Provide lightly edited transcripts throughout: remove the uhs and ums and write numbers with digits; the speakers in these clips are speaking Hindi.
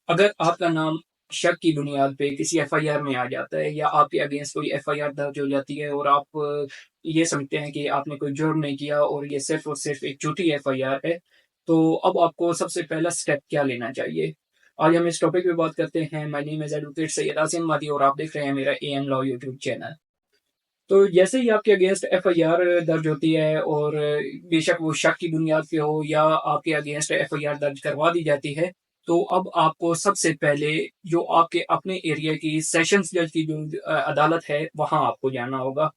अगर आपका नाम शक की बुनियाद पे किसी एफआईआर में आ जाता है या आपके अगेंस्ट कोई एफआईआर दर्ज हो जाती है और आप ये समझते हैं कि आपने कोई जुर्म नहीं किया और ये सिर्फ और सिर्फ एक झूठी एफआईआर है, तो अब आपको सबसे पहला स्टेप क्या लेना चाहिए? आज हम इस टॉपिक पे बात करते हैं। My name is advocate Syed Asim Madi और आप देख रहे हैं मेरा एएन लॉ यूट्यूब चैनल। तो जैसे ही आपके अगेंस्ट एफआईआर दर्ज होती है और बेशक वो शक की बुनियाद पे हो या आपके अगेंस्ट एफआईआर दर्ज करवा दी जाती है, तो अब आपको सबसे पहले जो आपके अपने एरिया की सेशंस जज की जो अदालत है, वहाँ आपको जाना होगा।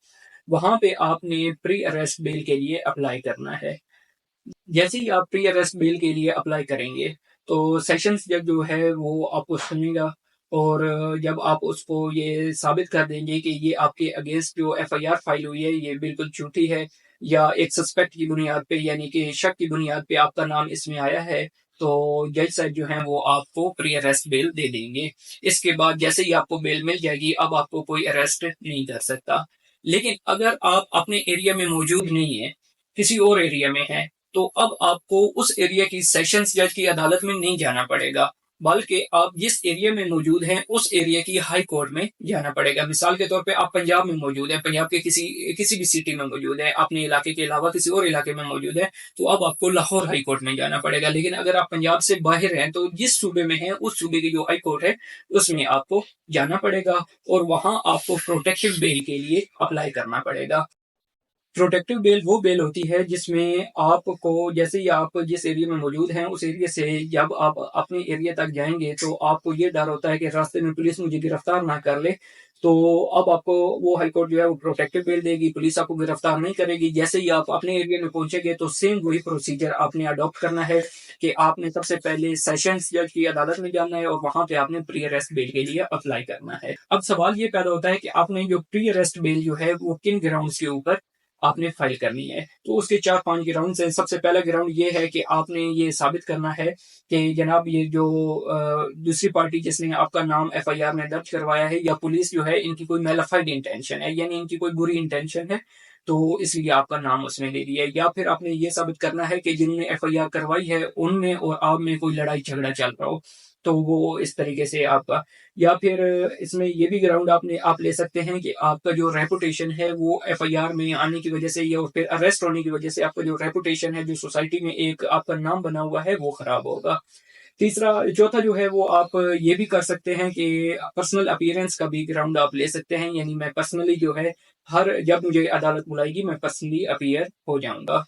वहाँ पे आपने प्री अरेस्ट बेल के लिए अप्लाई करना है। जैसे ही आप प्री अरेस्ट बेल के लिए अप्लाई करेंगे, तो सेशंस जज जो है वो आपको सुनेगा और जब आप उसको ये साबित कर देंगे कि ये आपके अगेंस्ट जो एफआईआर फाइल हुई है ये बिल्कुल झूठी है या एक सस्पेक्ट की बुनियाद पे यानी कि शक की बुनियाद पे आपका नाम इसमें आया है, तो जज साहब जो हैं वो आपको प्री अरेस्ट बेल दे देंगे। इसके बाद जैसे ही आपको बेल मिल जाएगी, अब आपको कोई अरेस्ट नहीं कर सकता। लेकिन अगर आप अपने एरिया में मौजूद नहीं है, किसी और एरिया में है, तो अब आपको उस एरिया की सेशंस जज की अदालत में नहीं जाना पड़ेगा, बल्कि आप जिस एरिया में मौजूद हैं उस एरिया की हाई कोर्ट में जाना पड़ेगा। मिसाल के तौर पे आप पंजाब में मौजूद हैं, पंजाब के किसी किसी भी सिटी में मौजूद है, अपने इलाके के अलावा किसी और इलाके में मौजूद है, तो अब आपको लाहौर हाई कोर्ट में जाना पड़ेगा। लेकिन अगर आप पंजाब से बाहर हैं, तो जिस सूबे में हैं उस सूबे की जो हाई कोर्ट है उसमें आपको जाना पड़ेगा और वहां आपको प्रोटेक्टिव बेल के लिए अप्लाई करना पड़ेगा। प्रोटेक्टिव बेल वो बेल होती है जिसमें आपको जैसे ही आप जिस एरिया में मौजूद हैं उस एरिया से जब आप अपने एरिया तक जाएंगे तो आपको ये डर होता है कि रास्ते में पुलिस मुझे गिरफ्तार ना कर ले। तो अब आपको वो हाई कोर्ट जो है वो प्रोटेक्टिव बेल देगी, पुलिस आपको गिरफ्तार नहीं करेगी। जैसे ही आप अपने एरिया में पहुंचेंगे तो सेम वही प्रोसीजर आपने अडॉप्ट करना है कि आपने सबसे पहले सेशंस जज की अदालत में जाना है और वहां पे आपने प्री अरेस्ट बेल के लिए अप्लाई करना है। अब सवाल ये पैदा होता है कि आपने जो प्री अरेस्ट बेल जो है वो किन ग्राउंड्स के ऊपर आपने फाइल करनी है। तो उसके 4-5 ग्राउंड्स हैं। सबसे पहला ग्राउंड ये है कि आपने ये साबित करना है कि जनाब ये जो दूसरी पार्टी जिसने आपका नाम एफआईआर में दर्ज करवाया है या पुलिस जो है इनकी कोई मेलाफाइड इंटेंशन है, यानी इनकी कोई बुरी इंटेंशन है, तो इसलिए आपका नाम उसमें ले लिया है। या फिर आपने ये साबित करना है कि जिन्होंने एफआईआर करवाई है उनमें और आप में कोई लड़ाई झगड़ा चल रहा हो, तो वो इस तरीके से आपका। या फिर इसमें ये भी ग्राउंड आप ले सकते हैं कि आपका जो रेपुटेशन है वो एफआईआर में आने की वजह से या फिर अरेस्ट होने की वजह से आपका जो रेपुटेशन है, जो सोसाइटी में एक आपका नाम बना हुआ है, वो खराब होगा। तीसरा चौथा जो है वो आप ये भी कर सकते हैं कि पर्सनल अपीयरेंस का भी ग्राउंड आप ले सकते हैं, यानी मैं पर्सनली जो है हर जब मुझे अदालत बुलाएगी मैं पर्सनली अपीयर हो जाऊंगा।